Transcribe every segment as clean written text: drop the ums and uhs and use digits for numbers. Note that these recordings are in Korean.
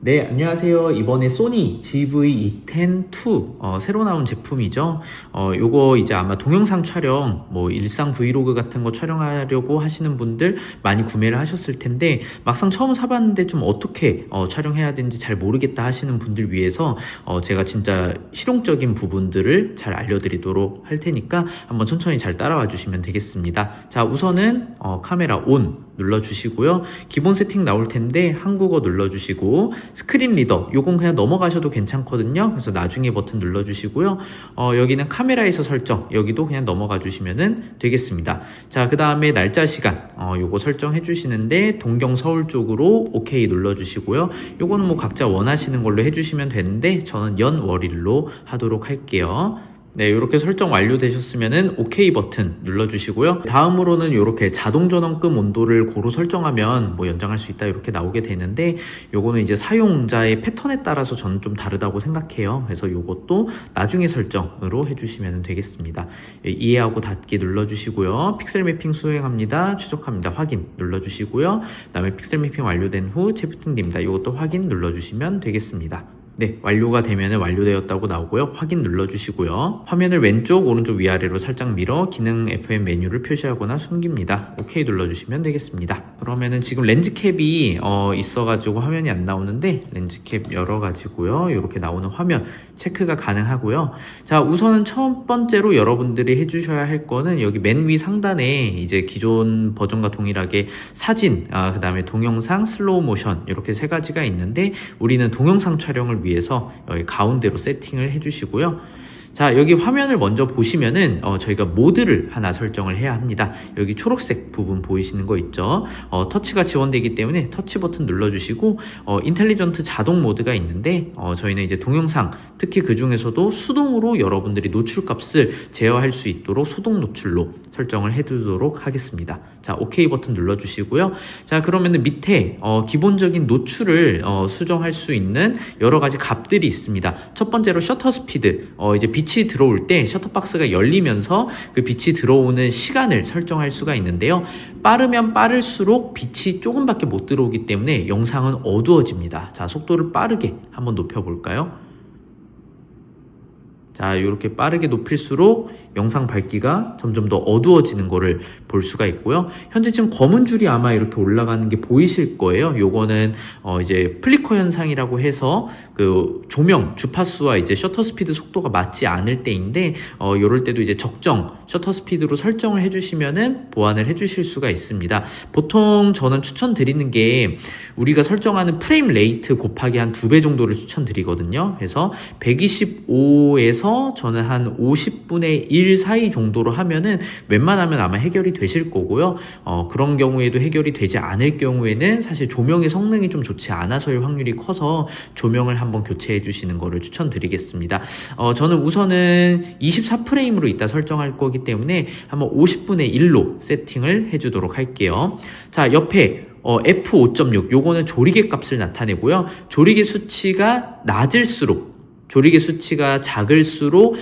네, 안녕하세요. 이번에 소니 GV-E10-2 새로 나온 제품이죠. 요거 이제 아마 동영상 촬영, 뭐 일상 브이로그 같은 거 촬영하려고 하시는 분들 많이 구매를 하셨을 텐데 막상 처음 사봤는데 좀 어떻게 촬영해야 되는지 잘 모르겠다 하시는 분들 위해서 제가 진짜 실용적인 부분들을 잘 알려드리도록 할 테니까 한번 천천히 잘 따라와 주시면 되겠습니다. 자, 우선은 카메라 온 눌러주시고요. 기본 세팅 나올 텐데 한국어 눌러주시고 스크린 리더 요건 그냥 넘어가셔도 괜찮거든요. 그래서 나중에 버튼 눌러주시고요. 여기는 카메라에서 설정 여기도 그냥 넘어가 주시면 되겠습니다. 자, 그 다음에 날짜 시간 요거 설정해 주시는데 동경 서울 쪽으로 오케이 눌러주시고요. 요거는 뭐 각자 원하시는 걸로 해주시면 되는데 저는 연월일로 하도록 할게요. 네, 이렇게 설정 완료되셨으면은 OK 버튼 눌러주시고요. 다음으로는 이렇게 자동 전원금 온도를 고루 설정하면 뭐 연장할 수 있다 이렇게 나오게 되는데 요거는 이제 사용자의 패턴에 따라서 저는 좀 다르다고 생각해요. 그래서 요것도 나중에 설정으로 해주시면 되겠습니다. 이해하고 닫기 눌러주시고요. 픽셀 매핑 수행합니다. 최적화합니다. 확인 눌러주시고요. 그 다음에 픽셀 매핑 완료된 후 재부팅됩니다. 이것도 확인 눌러주시면 되겠습니다. 네, 완료가 되면 완료되었다고 나오고요. 확인 눌러주시고요. 화면을 왼쪽, 오른쪽, 위아래로 살짝 밀어 기능 FM 메뉴를 표시하거나 숨깁니다. OK 눌러주시면 되겠습니다. 그러면은 지금 렌즈캡이 있어가지고 화면이 안 나오는데 렌즈캡 열어가지고요. 이렇게 나오는 화면 체크가 가능하고요. 자, 우선은 첫 번째로 여러분들이 해주셔야 할 거는 여기 맨 위 상단에 이제 기존 버전과 동일하게 사진, 그 다음에 동영상, 슬로우 모션 이렇게 세 가지가 있는데 우리는 동영상 촬영을 위해서 여기 가운데로 세팅을 해주시고요. 자, 여기 화면을 먼저 보시면은 저희가 모드를 하나 설정을 해야 합니다. 여기 초록색 부분 보이시는 거 있죠? 터치가 지원되기 때문에 터치 버튼 눌러주시고 인텔리전트 자동 모드가 있는데 저희는 이제 동영상 특히 그 중에서도 수동으로 여러분들이 노출 값을 제어할 수 있도록 소동 노출로 설정을 해두도록 하겠습니다. 자, OK 버튼 눌러주시고요. 자, 그러면은 밑에 기본적인 노출을 수정할 수 있는 여러 가지 값들이 있습니다. 첫 번째로 셔터 스피드, 이제 빛이 들어올 때 셔터박스가 열리면서 그 빛이 들어오는 시간을 설정할 수가 있는데요. 빠르면 빠를수록 빛이 조금밖에 못 들어오기 때문에 영상은 어두워집니다. 자, 속도를 빠르게 한번 높여볼까요? 자, 이렇게 빠르게 높일수록 영상 밝기가 점점 더 어두워지는 거를 볼 수가 있고요. 현재 지금 검은 줄이 아마 이렇게 올라가는 게 보이실 거예요. 요거는 이제 플리커 현상이라고 해서 그 조명 주파수와 이제 셔터 스피드 속도가 맞지 않을 때인데 요럴 때도 이제 적정 셔터 스피드로 설정을 해주시면은 보완을 해주실 수가 있습니다. 보통 저는 추천드리는 게 우리가 설정하는 프레임 레이트 곱하기 한 2배 정도를 추천드리거든요. 그래서 125에서 저는 한 50분의 1 사이 정도로 하면은 웬만하면 아마 해결이 되실 거고요. 그런 경우에도 해결이 되지 않을 경우에는 사실 조명의 성능이 좀 좋지 않아서일 확률이 커서 조명을 한번 교체해 주시는 거를 추천드리겠습니다. 저는 우선은 24프레임으로 이따 설정할 거기 때문에 한번 50분의 1로 세팅을 해주도록 할게요. 자, 옆에 F5.6 요거는 조리개 값을 나타내고요. 조리개 수치가 낮을수록 조리개 수치가 작을수록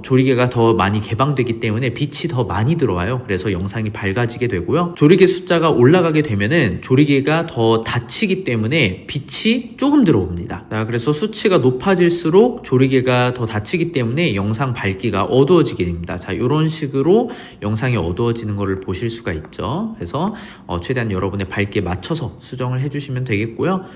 조리개가 더 많이 개방되기 때문에 빛이 더 많이 들어와요. 그래서 영상이 밝아지게 되고요. 조리개 숫자가 올라가게 되면은 조리개가 더 닫히기 때문에 빛이 조금 들어옵니다. 자, 그래서 수치가 높아질수록 조리개가 더 닫히기 때문에 영상 밝기가 어두워지게 됩니다. 자, 이런 식으로 영상이 어두워지는 것을 보실 수가 있죠. 그래서 최대한 여러분의 밝기에 맞춰서 수정을 해주시면 되겠고요.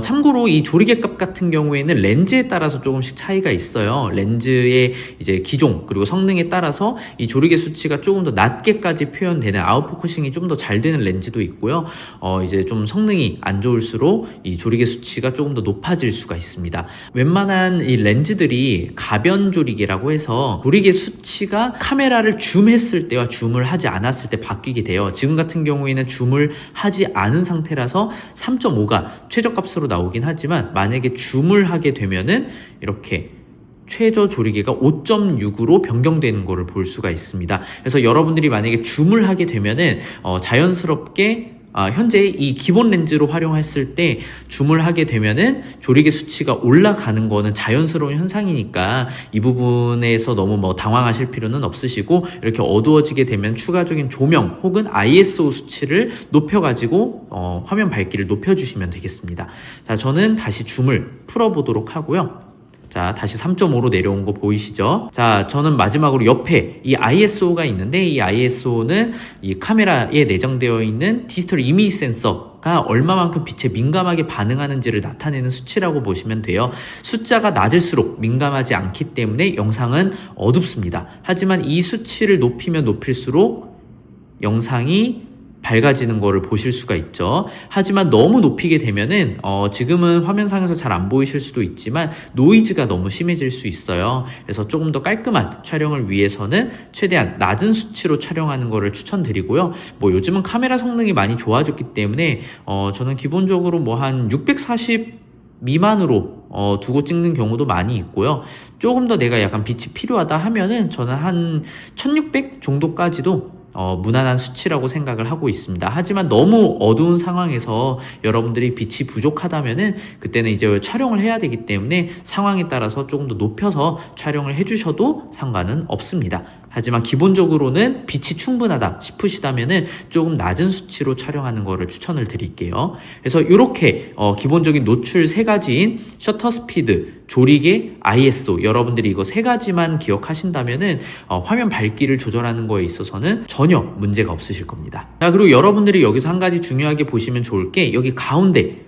참고로 이 조리개 값 같은 경우에는 렌즈에 따라서 조금씩 차이가 있어요. 렌즈의 이제 기종 그리고 성능에 따라서 이 조리개 수치가 조금 더 낮게까지 표현되는 아웃포커싱이 좀 더 잘 되는 렌즈도 있고요. 이제 좀 성능이 안 좋을수록 이 조리개 수치가 조금 더 높아질 수가 있습니다. 웬만한 이 렌즈들이 가변 조리개라고 해서 조리개 수치가 카메라를 줌했을 때와 줌을 하지 않았을 때 바뀌게 돼요. 지금 같은 경우에는 줌을 하지 않은 상태라서 3.5가 최저값으로 나오긴 하지만 만약에 줌을 하게 되면은 이렇게 최저 조리개가 5.6으로 변경되는 것을 볼 수가 있습니다. 그래서 여러분들이 만약에 줌을 하게 되면은 자연스럽게 현재 이 기본 렌즈로 활용했을 때 줌을 하게 되면은 조리개 수치가 올라가는 거는 자연스러운 현상이니까 이 부분에서 너무 뭐 당황하실 필요는 없으시고, 이렇게 어두워지게 되면 추가적인 조명 혹은 ISO 수치를 높여가지고 화면 밝기를 높여주시면 되겠습니다. 자, 저는 다시 줌을 풀어보도록 하고요. 자, 다시 3.5로 내려온 거 보이시죠? 자, 저는 마지막으로 옆에 이 ISO가 있는데, 이 ISO는 이 카메라에 내장되어 있는 디지털 이미지 센서가 얼마만큼 빛에 민감하게 반응하는지를 나타내는 수치라고 보시면 돼요. 숫자가 낮을수록 민감하지 않기 때문에 영상은 어둡습니다. 하지만 이 수치를 높이면 높일수록 영상이 밝아지는 거를 보실 수가 있죠. 하지만 너무 높이게 되면은 지금은 화면상에서 잘 안 보이실 수도 있지만 노이즈가 너무 심해질 수 있어요. 그래서 조금 더 깔끔한 촬영을 위해서는 최대한 낮은 수치로 촬영하는 거를 추천드리고요. 뭐 요즘은 카메라 성능이 많이 좋아졌기 때문에 저는 기본적으로 뭐 한 640 미만으로 두고 찍는 경우도 많이 있고요. 조금 더 내가 약간 빛이 필요하다 하면은 저는 한 1600 정도까지도 무난한 수치라고 생각을 하고 있습니다. 하지만 너무 어두운 상황에서 여러분들이 빛이 부족하다면은 그때는 이제 촬영을 해야 되기 때문에 상황에 따라서 조금 더 높여서 촬영을 해주셔도 상관은 없습니다. 하지만 기본적으로는 빛이 충분하다 싶으시다면은 조금 낮은 수치로 촬영하는 거를 추천을 드릴게요. 그래서 이렇게 기본적인 노출 세 가지인 셔터 스피드, 조리개, ISO, 여러분들이 이거 세 가지만 기억하신다면은 화면 밝기를 조절하는 거에 있어서는 전혀 문제가 없으실 겁니다. 자, 그리고 여러분들이 여기서 한 가지 중요하게 보시면 좋을 게, 여기 가운데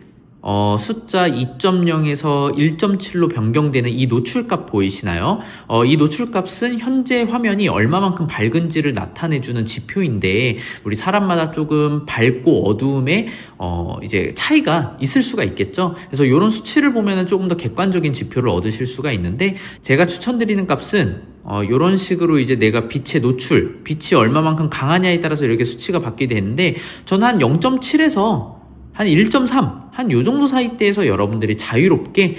숫자 2.0에서 1.7로 변경되는 이 노출값 보이시나요? 이 노출값은 현재 화면이 얼마만큼 밝은지를 나타내주는 지표인데, 우리 사람마다 조금 밝고 어두움에 이제 차이가 있을 수가 있겠죠. 그래서 이런 수치를 보면은 조금 더 객관적인 지표를 얻으실 수가 있는데, 제가 추천드리는 값은 이런 식으로 이제 내가 빛의 노출, 빛이 얼마만큼 강하냐에 따라서 이렇게 수치가 바뀌게 되는데, 저는 한 0.7에서 한 1.3, 한 요 정도 사이대에서 여러분들이 자유롭게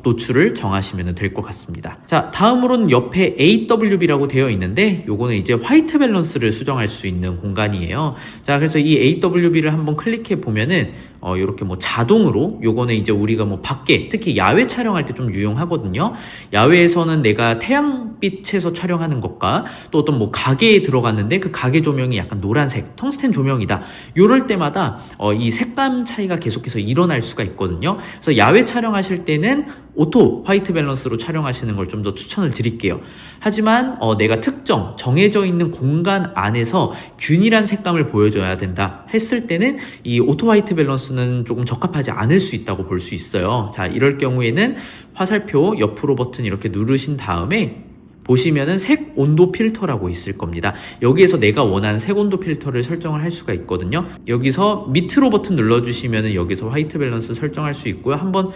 노출을 정하시면 될 것 같습니다. 자, 다음으로는 옆에 AWB라고 되어 있는데, 요거는 이제 화이트 밸런스를 수정할 수 있는 공간이에요. 자, 그래서 이 AWB를 한번 클릭해 보면은 요렇게 뭐 자동으로, 요거는 이제 우리가 뭐 밖에 특히 야외 촬영할 때 좀 유용하거든요. 야외에서는 내가 태양빛에서 촬영하는 것과 또 어떤 뭐 가게에 들어갔는데 그 가게 조명이 약간 노란색, 텅스텐 조명이다. 요럴 때마다 이 색감 차이가 계속해서 일어날 수가 있거든요. 그래서 야외 촬영하실 때는 오토 화이트 밸런스로 촬영하시는 걸 좀 더 추천을 드릴게요. 하지만 내가 특정 정해져 있는 공간 안에서 균일한 색감을 보여줘야 된다 했을 때는 이 오토 화이트 밸런스는 조금 적합하지 않을 수 있다고 볼 수 있어요. 자, 이럴 경우에는 화살표 옆으로 버튼 이렇게 누르신 다음에 보시면은 색 온도 필터라고 있을 겁니다. 여기에서 내가 원하는 색 온도 필터를 설정을 할 수가 있거든요. 여기서 밑으로 버튼 눌러주시면은 여기서 화이트 밸런스 설정할 수 있고요. 한번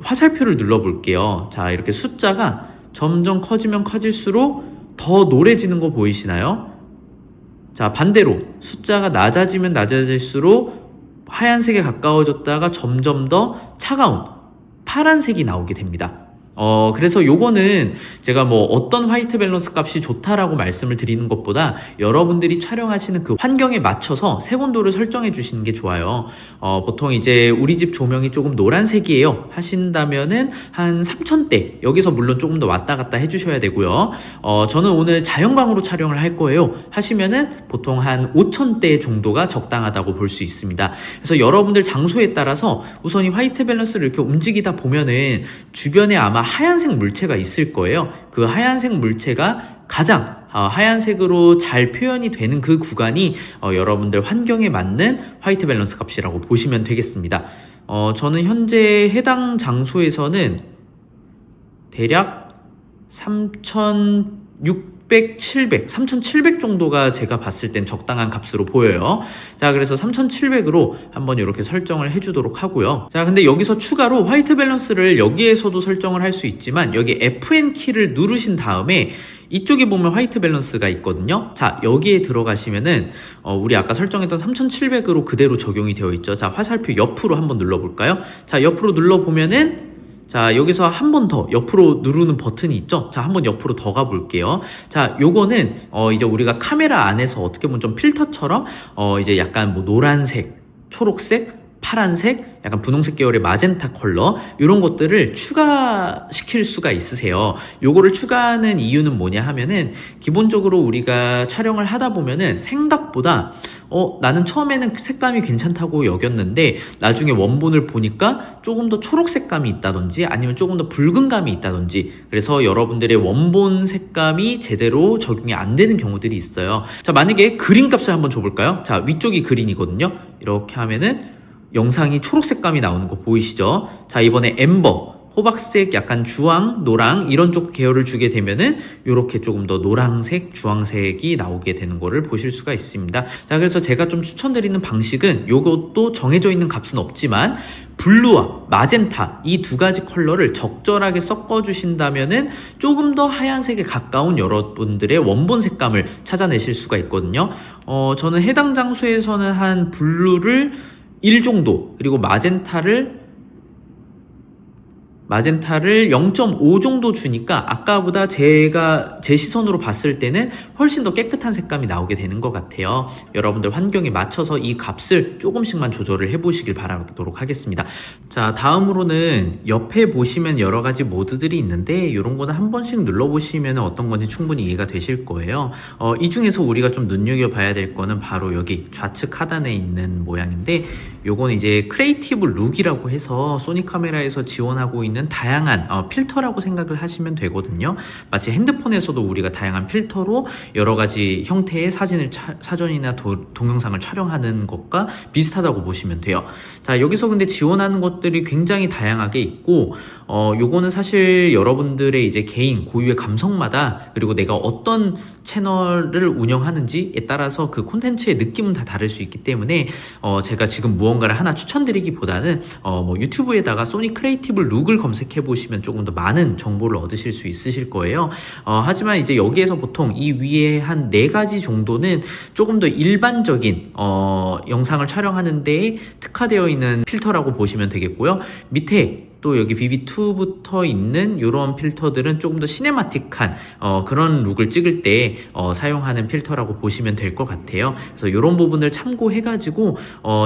화살표를 눌러볼게요. 자, 이렇게 숫자가 점점 커지면 커질수록 더 노래지는 거 보이시나요? 자, 반대로 숫자가 낮아지면 낮아질수록 하얀색에 가까워졌다가 점점 더 차가운 파란색이 나오게 됩니다. 그래서 요거는 제가 뭐 어떤 화이트 밸런스 값이 좋다라고 말씀을 드리는 것보다 여러분들이 촬영하시는 그 환경에 맞춰서 색온도를 설정해 주시는 게 좋아요. 보통 이제 우리 집 조명이 조금 노란색이에요 하신다면은 한 3000대, 여기서 물론 조금 더 왔다 갔다 해주셔야 되고요. 저는 오늘 자연광으로 촬영을 할 거예요 하시면은 보통 한 5000대 정도가 적당하다고 볼 수 있습니다. 그래서 여러분들 장소에 따라서 우선 이 화이트 밸런스를 이렇게 움직이다 보면은 주변에 아마 하얀색 물체가 있을 거예요. 그 하얀색 물체가 가장 하얀색으로 잘 표현이 되는 그 구간이 여러분들 환경에 맞는 화이트 밸런스 값이라고 보시면 되겠습니다. 저는 현재 해당 장소에서는 대략 3700 정도가 제가 봤을 땐 적당한 값으로 보여요. 자, 그래서 3700으로 한번 이렇게 설정을 해주도록 하고요. 자, 근데 여기서 추가로 화이트 밸런스를 여기에서도 설정을 할 수 있지만, 여기 FN 키를 누르신 다음에 이쪽에 보면 화이트 밸런스가 있거든요. 자, 여기에 들어가시면은 우리 아까 설정했던 3700으로 그대로 적용이 되어 있죠. 자, 화살표 옆으로 한번 눌러볼까요? 자, 옆으로 눌러보면은 자, 여기서 한 번 더 옆으로 누르는 버튼이 있죠? 자, 한번 옆으로 더 가볼게요. 자, 요거는, 이제 우리가 카메라 안에서 어떻게 보면 좀 필터처럼, 이제 약간 뭐 노란색, 초록색, 파란색, 약간 분홍색 계열의 마젠타 컬러 이런 것들을 추가시킬 수가 있으세요. 요거를 추가하는 이유는 뭐냐 하면은 기본적으로 우리가 촬영을 하다 보면은 생각보다 나는 처음에는 색감이 괜찮다고 여겼는데 나중에 원본을 보니까 조금 더 초록 색감이 있다든지 아니면 조금 더 붉은 감이 있다든지 그래서 여러분들의 원본 색감이 제대로 적용이 안 되는 경우들이 있어요. 자, 만약에 그린 값을 한번 줘볼까요? 자, 위쪽이 그린이거든요. 이렇게 하면은 영상이 초록 색감이 나오는 거 보이시죠? 자, 이번에 엠버 호박색, 약간 주황, 노랑 이런 쪽 계열을 주게 되면은 이렇게 조금 더 노랑색, 주황색이 나오게 되는 거를 보실 수가 있습니다. 자, 그래서 제가 좀 추천드리는 방식은 요것도 정해져 있는 값은 없지만 블루와 마젠타 이 두 가지 컬러를 적절하게 섞어 주신다면은 조금 더 하얀색에 가까운 여러분들의 원본 색감을 찾아내실 수가 있거든요. 저는 해당 장소에서는 한 블루를 1 정도, 그리고 마젠타를 0.5 정도 주니까 아까보다 제 시선으로 봤을 때는 훨씬 더 깨끗한 색감이 나오게 되는 것 같아요. 여러분들 환경에 맞춰서 이 값을 조금씩만 조절을 해보시길 바라도록 하겠습니다. 자, 다음으로는 옆에 보시면 여러 가지 모드들이 있는데 이런 거는 한 번씩 눌러보시면 어떤 건지 충분히 이해가 되실 거예요. 이 중에서 우리가 좀 눈여겨봐야 될 거는 바로 여기 좌측 하단에 있는 모양인데 요거는 이제 크리에이티브 룩이라고 해서 소니 카메라에서 지원하고 있는 다양한 필터라고 생각을 하시면 되거든요. 마치 핸드폰에서도 우리가 다양한 필터로 여러 가지 형태의 사진이나 동영상을 촬영하는 것과 비슷하다고 보시면 돼요. 자, 여기서 근데 지원하는 것들이 굉장히 다양하게 있고 요거는 사실 여러분들의 이제 개인 고유의 감성마다 그리고 내가 어떤 채널을 운영하는지에 따라서 그 콘텐츠의 느낌은 다 다를 수 있기 때문에 제가 지금 무언가를 하나 추천드리기보다는 뭐 유튜브에다가 소니 크리에이티브 룩을 검색해 보시면 조금 더 많은 정보를 얻으실 수 있으실 거예요. 하지만 이제 여기에서 보통 이 위에 한 4가지 정도는 조금 더 일반적인 영상을 촬영하는 데에 특화되어 있는 필터라고 보시면 되겠고요. 밑에 또 여기 BB2부터 있는 이런 필터들은 조금 더 시네마틱한 그런 룩을 찍을 때 사용하는 필터라고 보시면 될 것 같아요. 그래서 이런 부분을 참고해 가지고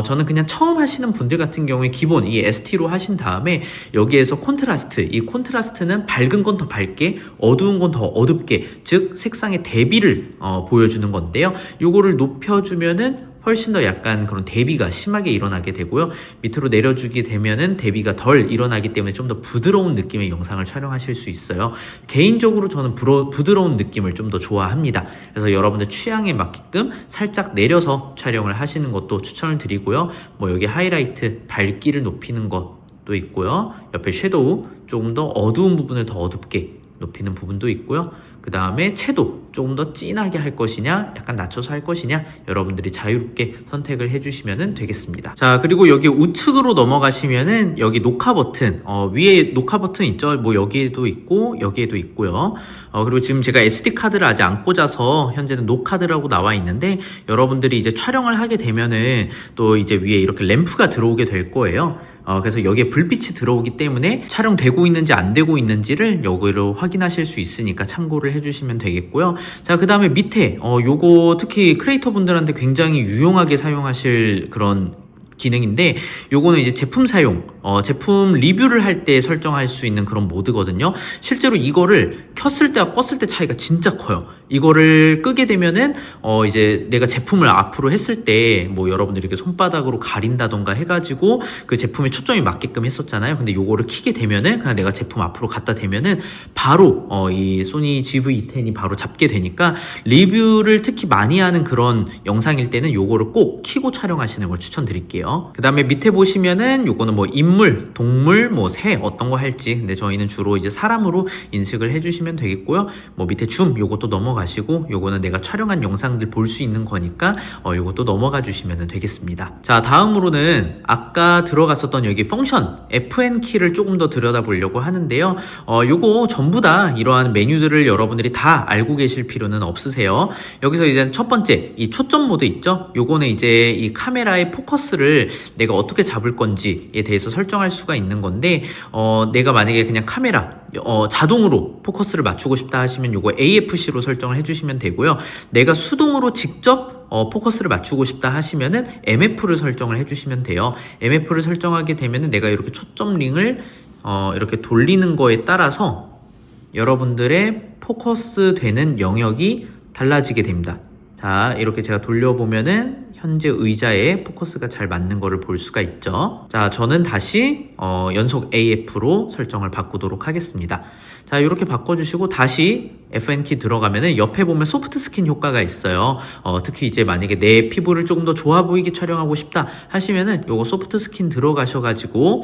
저는 그냥 처음 하시는 분들 같은 경우에 기본 이 ST로 하신 다음에 여기에서 콘트라스트, 이 콘트라스트는 밝은 건 더 밝게 어두운 건 더 어둡게, 즉 색상의 대비를 보여주는 건데요. 요거를 높여주면은 훨씬 더 약간 그런 대비가 심하게 일어나게 되고요. 밑으로 내려주게 되면은 대비가 덜 일어나기 때문에 좀 더 부드러운 느낌의 영상을 촬영하실 수 있어요. 개인적으로 저는 부드러운 느낌을 좀 더 좋아합니다. 그래서 여러분들 취향에 맞게끔 살짝 내려서 촬영을 하시는 것도 추천을 드리고요. 뭐 여기 하이라이트, 밝기를 높이는 것도 있고요. 옆에 섀도우, 조금 더 어두운 부분을 더 어둡게 높이는 부분도 있고요. 그 다음에 채도 조금 더 진하게 할 것이냐 약간 낮춰서 할 것이냐 여러분들이 자유롭게 선택을 해주시면 되겠습니다. 자, 그리고 여기 우측으로 넘어가시면은 여기 녹화 버튼 위에 녹화 버튼 있죠. 뭐 여기에도 있고 여기에도 있고요. 그리고 지금 제가 SD카드를 아직 안 꽂아서 현재는 노카드라고 나와 있는데 여러분들이 이제 촬영을 하게 되면은 또 이제 위에 이렇게 램프가 들어오게 될 거예요. 그래서 여기에 불빛이 들어오기 때문에 촬영되고 있는지 안 되고 있는지를 여기로 확인하실 수 있으니까 참고를 해주시면 되겠고요. 자, 그 다음에 밑에 요거 특히 크리에이터 분들한테 굉장히 유용하게 사용하실 그런 기능인데 요거는 이제 제품 사용, 제품 리뷰를 할 때 설정할 수 있는 그런 모드거든요. 실제로 이거를 켰을 때와 껐을 때 차이가 진짜 커요. 이거를 끄게 되면은 이제 내가 제품을 앞으로 했을 때 뭐 여러분들이 이렇게 손바닥으로 가린다던가 해가지고 그 제품에 초점이 맞게끔 했었잖아요. 근데 요거를 켜게 되면은 그냥 내가 제품 앞으로 갖다 대면은 바로 이 소니 GV-E10이 바로 잡게 되니까 리뷰를 특히 많이 하는 그런 영상일 때는 요거를 꼭 켜고 촬영하시는 걸 추천드릴게요. 그 다음에 밑에 보시면은 요거는 뭐 인물, 동물, 뭐 새 어떤 거 할지, 근데 저희는 주로 이제 사람으로 인식을 해주시면 되겠고요. 뭐 밑에 줌 요것도 넘어가시고 요거는 내가 촬영한 영상들 볼 수 있는 거니까 요것도 넘어가 주시면 되겠습니다. 자, 다음으로는 아까 들어갔었던 여기 펑션 FN 키를 조금 더 들여다 보려고 하는데요. 요거 전부 다 이러한 메뉴들을 여러분들이 다 알고 계실 필요는 없으세요. 여기서 이제 첫 번째 이 초점 모드 있죠. 요거는 이제 이 카메라의 포커스를 내가 어떻게 잡을 건지에 대해서 설정할 수가 있는 건데 내가 만약에 그냥 카메라 자동으로 포커스를 맞추고 싶다 하시면 요거 AFC로 설정을 해주시면 되고요. 내가 수동으로 직접 포커스를 맞추고 싶다 하시면은 MF를 설정을 해주시면 돼요. MF를 설정하게 되면은 내가 이렇게 초점 링을 이렇게 돌리는 거에 따라서 여러분들의 포커스 되는 영역이 달라지게 됩니다. 자, 이렇게 제가 돌려보면은 현재 의자에 포커스가 잘 맞는 거를 볼 수가 있죠. 자, 저는 다시 연속 AF로 설정을 바꾸도록 하겠습니다. 자, 이렇게 바꿔주시고 다시 FN키 들어가면은 옆에 보면 소프트 스킨 효과가 있어요. 특히 이제 만약에 내 피부를 조금 더 좋아 보이게 촬영하고 싶다 하시면은 요거 소프트 스킨 들어가셔가지고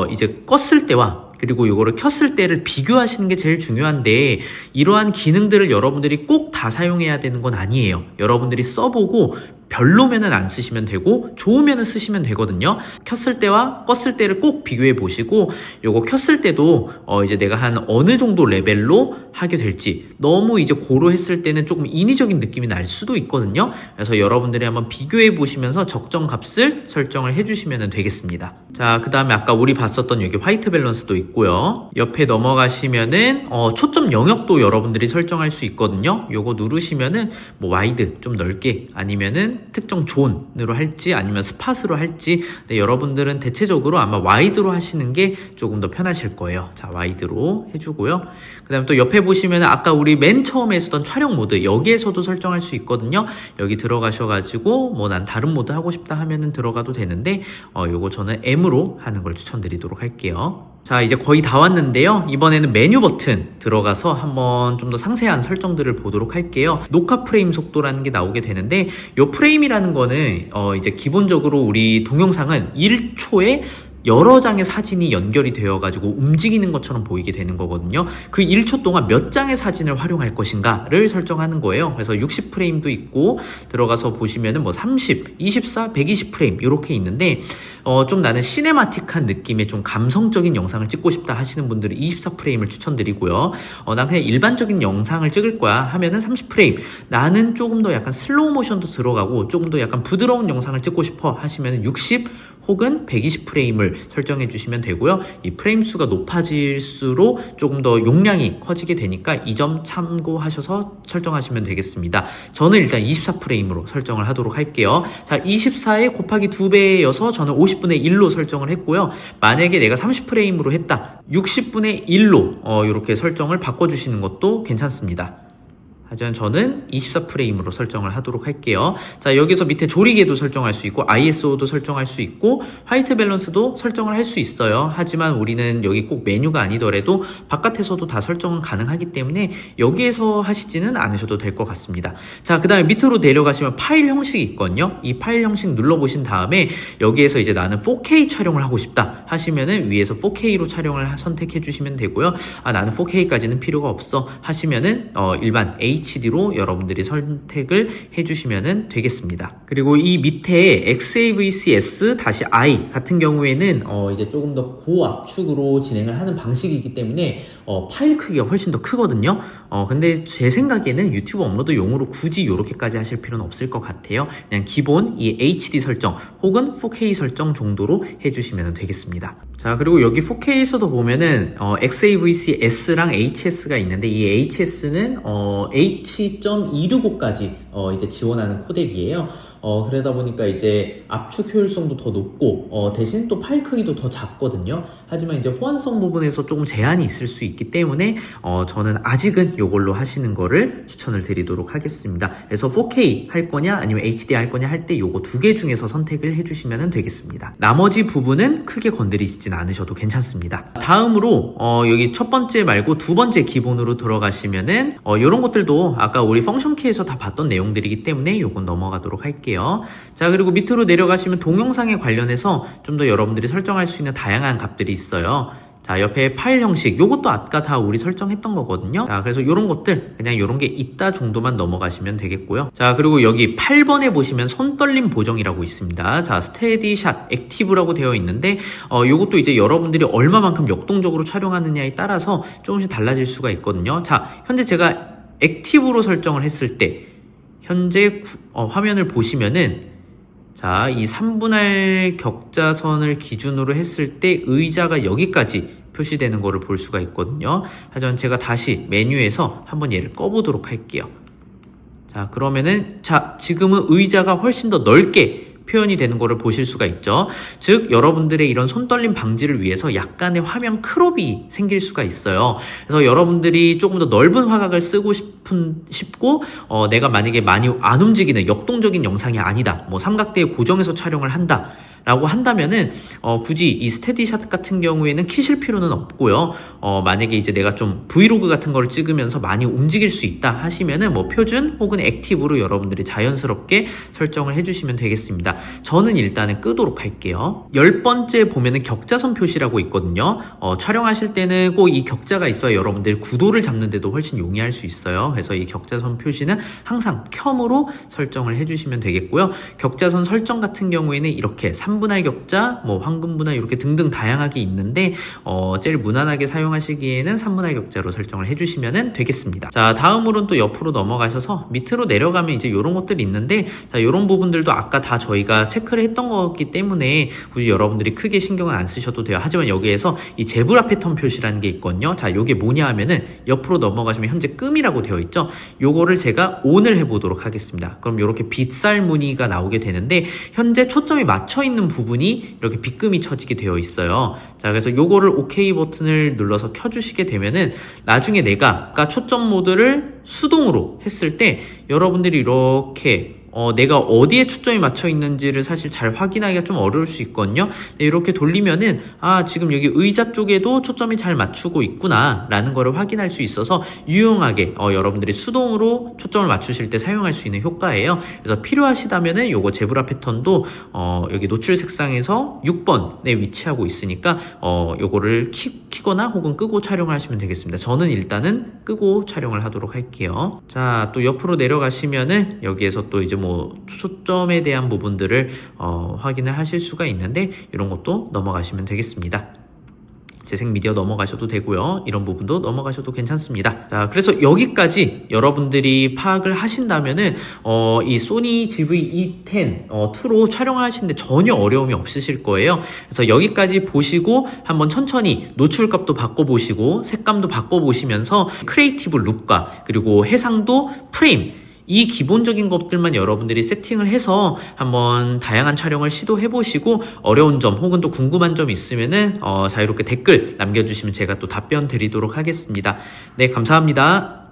이제 껐을 때와 그리고 이거를 켰을 때를 비교하시는 게 제일 중요한데 이러한 기능들을 여러분들이 꼭 다 사용해야 되는 건 아니에요. 여러분들이 써보고 별로면은 안 쓰시면 되고 좋으면은 쓰시면 되거든요. 켰을 때와 껐을 때를 꼭 비교해 보시고 요거 켰을 때도 이제 내가 한 어느 정도 레벨로 하게 될지 너무 이제 고루했을 때는 조금 인위적인 느낌이 날 수도 있거든요. 그래서 여러분들이 한번 비교해 보시면서 적정 값을 설정을 해주시면 되겠습니다. 자, 그 다음에 아까 우리 봤었던 여기 화이트 밸런스도 있고요. 옆에 넘어가시면은 초점 영역도 여러분들이 설정할 수 있거든요. 요거 누르시면은 뭐 와이드 좀 넓게 아니면은 특정 존으로 할지 아니면 스팟으로 할지 여러분들은 대체적으로 아마 와이드로 하시는 게 조금 더 편하실 거예요. 자, 와이드로 해주고요. 그 다음에 또 옆에 보시면 아까 우리 맨 처음에 했었던 촬영 모드 여기에서도 설정할 수 있거든요. 여기 들어가셔가지고 뭐 난 다른 모드 하고 싶다 하면은 들어가도 되는데 요거 저는 M으로 하는 걸 추천드리도록 할게요. 자, 이제 거의 다 왔는데요. 이번에는 메뉴 버튼 들어가서 한번 좀 더 상세한 설정들을 보도록 할게요. 녹화 프레임 속도라는 게 나오게 되는데 이 프레임이라는 거는 이제 기본적으로 우리 동영상은 1초에 여러 장의 사진이 연결이 되어가지고 움직이는 것처럼 보이게 되는 거거든요. 그 1초 동안 몇 장의 사진을 활용할 것인가를 설정하는 거예요. 그래서 60프레임도 있고 들어가서 보시면은 뭐 30, 24, 120프레임 이렇게 있는데 좀 나는 시네마틱한 느낌의 좀 감성적인 영상을 찍고 싶다 하시는 분들은 24프레임을 추천드리고요. 난 그냥 일반적인 영상을 찍을 거야 하면은 30프레임. 나는 조금 더 약간 슬로우 모션도 들어가고 조금 더 약간 부드러운 영상을 찍고 싶어 하시면은 60 혹은 120프레임을 설정해 주시면 되고요. 이 프레임 수가 높아질수록 조금 더 용량이 커지게 되니까 이 점 참고하셔서 설정하시면 되겠습니다. 저는 일단 24프레임으로 설정을 하도록 할게요. 자, 24에 곱하기 2배여서 저는 50분의 1로 설정을 했고요. 만약에 내가 30프레임으로 했다. 60분의 1로 이렇게 설정을 바꿔주시는 것도 괜찮습니다. 하지만 저는 24프레임으로 설정을 하도록 할게요. 자, 여기서 밑에 조리개도 설정할 수 있고 ISO도 설정할 수 있고 화이트 밸런스도 설정을 할 수 있어요. 하지만 우리는 여기 꼭 메뉴가 아니더라도 바깥에서도 다 설정은 가능하기 때문에 여기에서 하시지는 않으셔도 될 것 같습니다. 자, 그 다음에 밑으로 내려가시면 파일 형식이 있거든요. 이 파일 형식 눌러보신 다음에 여기에서 이제 나는 4K 촬영을 하고 싶다 하시면은 위에서 4K로 촬영을 선택해 주시면 되고요. 나는 4K까지는 필요가 없어 하시면은 일반 HD로 여러분들이 선택을 해주시면 되겠습니다. 그리고 이 밑에 XAVC-S-I 같은 경우에는 이제 조금 더 고압축으로 진행을 하는 방식이기 때문에 파일 크기가 훨씬 더 크거든요. 근데 제 생각에는 유튜브 업로드 용으로 굳이 이렇게까지 하실 필요는 없을 것 같아요. 그냥 기본 이 HD 설정 혹은 4K 설정 정도로 해주시면 되겠습니다. 자, 그리고 여기 4K에서도 보면은 XAVC-S랑 HS가 있는데 이 HS는 H.265까지 이제 지원하는 코덱이에요. 그러다 보니까 이제 압축 효율성도 더 높고 대신 또 파일 크기도 더 작거든요. 하지만 이제 호환성 부분에서 조금 제한이 있을 수 있기 때문에 저는 아직은 이걸로 하시는 거를 추천을 드리도록 하겠습니다. 그래서 4K 할 거냐 아니면 HD 할 거냐 할 때 요거 두 개 중에서 선택을 해주시면 되겠습니다. 나머지 부분은 크게 건드리시진 않으셔도 괜찮습니다. 다음으로 여기 첫 번째 말고 두 번째 기본으로 들어가시면은 이런 것들도 아까 우리 펑션 키에서 다 봤던 내용들이기 때문에 요건 넘어가도록 할게요. 자, 그리고 밑으로 내려가시면 동영상에 관련해서 좀 더 여러분들이 설정할 수 있는 다양한 값들이 있어요. 자, 옆에 파일 형식 요것도 아까 다 우리 설정했던 거거든요. 자, 그래서 요런 것들 그냥 요런 게 있다 정도만 넘어가시면 되겠고요. 자, 그리고 여기 8번에 보시면 손떨림 보정이라고 있습니다. 자, 스테디샷 액티브라고 되어 있는데 요것도 이제 여러분들이 얼마만큼 역동적으로 촬영하느냐에 따라서 조금씩 달라질 수가 있거든요. 자, 현재 제가 액티브로 설정을 했을 때 현재 화면을 보시면은 자, 이 3분할 격자선을 기준으로 했을 때 의자가 여기까지 표시되는 거를 볼 수가 있거든요. 하지만 제가 다시 메뉴에서 한번 얘를 꺼보도록 할게요. 자, 그러면은 지금은 의자가 훨씬 더 넓게 표현이 되는 거를 보실 수가 있죠. 즉 여러분들의 이런 손떨림 방지를 위해서 약간의 화면 크롭이 생길 수가 있어요. 그래서 여러분들이 조금 더 넓은 화각을 쓰고 싶고 내가 만약에 많이 안 움직이는 역동적인 영상이 아니다, 뭐 삼각대에 고정해서 촬영을 한다 라고 한다면은 굳이 이 스테디샷 같은 경우에는 키실 필요는 없고요. 만약에 이제 내가 좀 브이로그 같은 거를 찍으면서 많이 움직일 수 있다 하시면은 뭐 표준 혹은 액티브로 여러분들이 자연스럽게 설정을 해주시면 되겠습니다. 저는 일단은 끄도록 할게요. 10번째 보면은 격자선 표시라고 있거든요. 촬영하실 때는 꼭 이 격자가 있어야 여러분들이 구도를 잡는 데도 훨씬 용이할 수 있어요. 그래서 이 격자선 표시는 항상 켬으로 설정을 해주시면 되겠고요. 격자선 설정 같은 경우에는 이렇게 3분할 격자, 뭐 황금분할 이렇게 등등 다양하게 있는데 제일 무난하게 사용하시기에는 3분할 격자로 설정을 해주시면 되겠습니다. 자, 다음으로는 또 옆으로 넘어가셔서 밑으로 내려가면 이제 이런 것들이 있는데, 자, 이런 부분들도 아까 다 저희가 체크를 했던 거기 때문에 굳이 여러분들이 크게 신경은 안 쓰셔도 돼요. 하지만 여기에서 이 제브라 패턴 표시라는 게 있거든요. 자, 요게 뭐냐 하면은 옆으로 넘어가시면 현재 끔이라고 되어 있죠. 요거를 제가 ON을 해보도록 하겠습니다. 그럼 이렇게 빗살 무늬가 나오게 되는데, 현재 초점이 맞춰 있는 부분이 이렇게 빗금이 쳐지게 되어 있어요. 자, 그래서 요거를 OK 버튼을 눌러서 켜주시게 되면은 나중에 내가 아까 초점 모드를 수동으로 했을 때 여러분들이 이렇게 내가 어디에 초점이 맞춰 있는지를 사실 잘 확인하기가 좀 어려울 수 있거든요. 이렇게 돌리면은 지금 여기 의자 쪽에도 초점이 잘 맞추고 있구나 라는 거를 확인할 수 있어서 유용하게 여러분들이 수동으로 초점을 맞추실 때 사용할 수 있는 효과예요. 그래서 필요하시다면은 요거 제브라 패턴도 여기 노출 색상에서 6번에 위치하고 있으니까 요거를 키거나 혹은 끄고 촬영을 하시면 되겠습니다. 저는 일단은 끄고 촬영을 하도록 할게요. 자, 또 옆으로 내려가시면은 여기에서 또 이제 뭐 초점에 대한 부분들을 확인을 하실 수가 있는데, 이런 것도 넘어가시면 되겠습니다. 재생 미디어 넘어가셔도 되고요. 이런 부분도 넘어가셔도 괜찮습니다. 자, 그래서 여기까지 여러분들이 파악을 하신다면은 이 소니 GV-E10 2로 촬영을 하시는데 전혀 어려움이 없으실 거예요. 그래서 여기까지 보시고 한번 천천히 노출값도 바꿔보시고 색감도 바꿔보시면서 크리에이티브 룩과 그리고 해상도, 프레임, 이 기본적인 것들만 여러분들이 세팅을 해서 한번 다양한 촬영을 시도해보시고 어려운 점 혹은 또 궁금한 점 있으면은 자유롭게 댓글 남겨주시면 제가 또 답변 드리도록 하겠습니다. 네, 감사합니다.